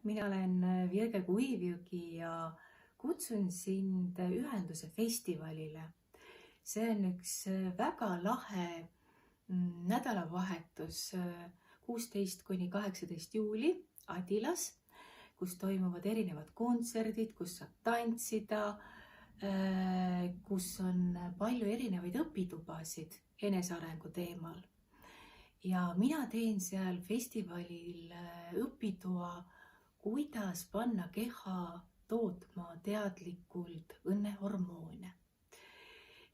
mina olen Virge Kuivjugi ja kutsun sind ühenduse festivalile. See on üks väga lahe nädalavahetus 16 kuni 18 juuli Adilas, kus toimuvad erinevad kontserdid, kus saab tantsida, kus on palju erinevaid õpitubasid enesearengu teemal. Ja mina teen seal festivalil õpitoa, kuidas panna keha tootma teadlikult õnnehormoone.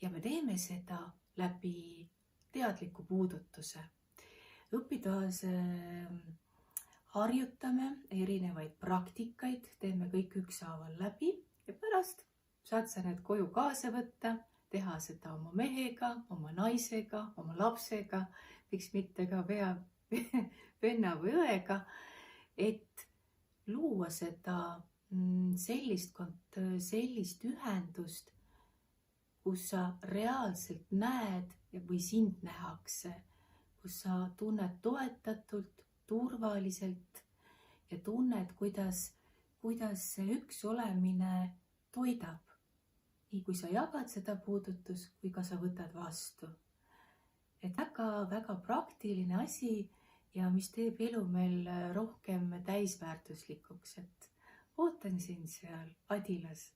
Ja me teeme seda läbi teadliku puudutuse. Õpitoas harjutame erinevaid praktikaid, teeme kõik ükshaaval läbi ja pärast saad sa need koju kaasa võtta, teha seda oma mehega, oma naisega, oma lapsega, miks mitte ka venna või õega, et luua seda sellist ühendust, kus sa reaalselt näed või sind nähakse, kus sa tunned toetatult, turvaliselt ja tunned, kuidas see üks olemine toidab. Nii kui sa jagad seda puudutust, kui ka sa võtad vastu. Et väga praktiline asi ja mis teeb elu meil rohkem täisväärtuslikuks, et ootan sind seal Adilas.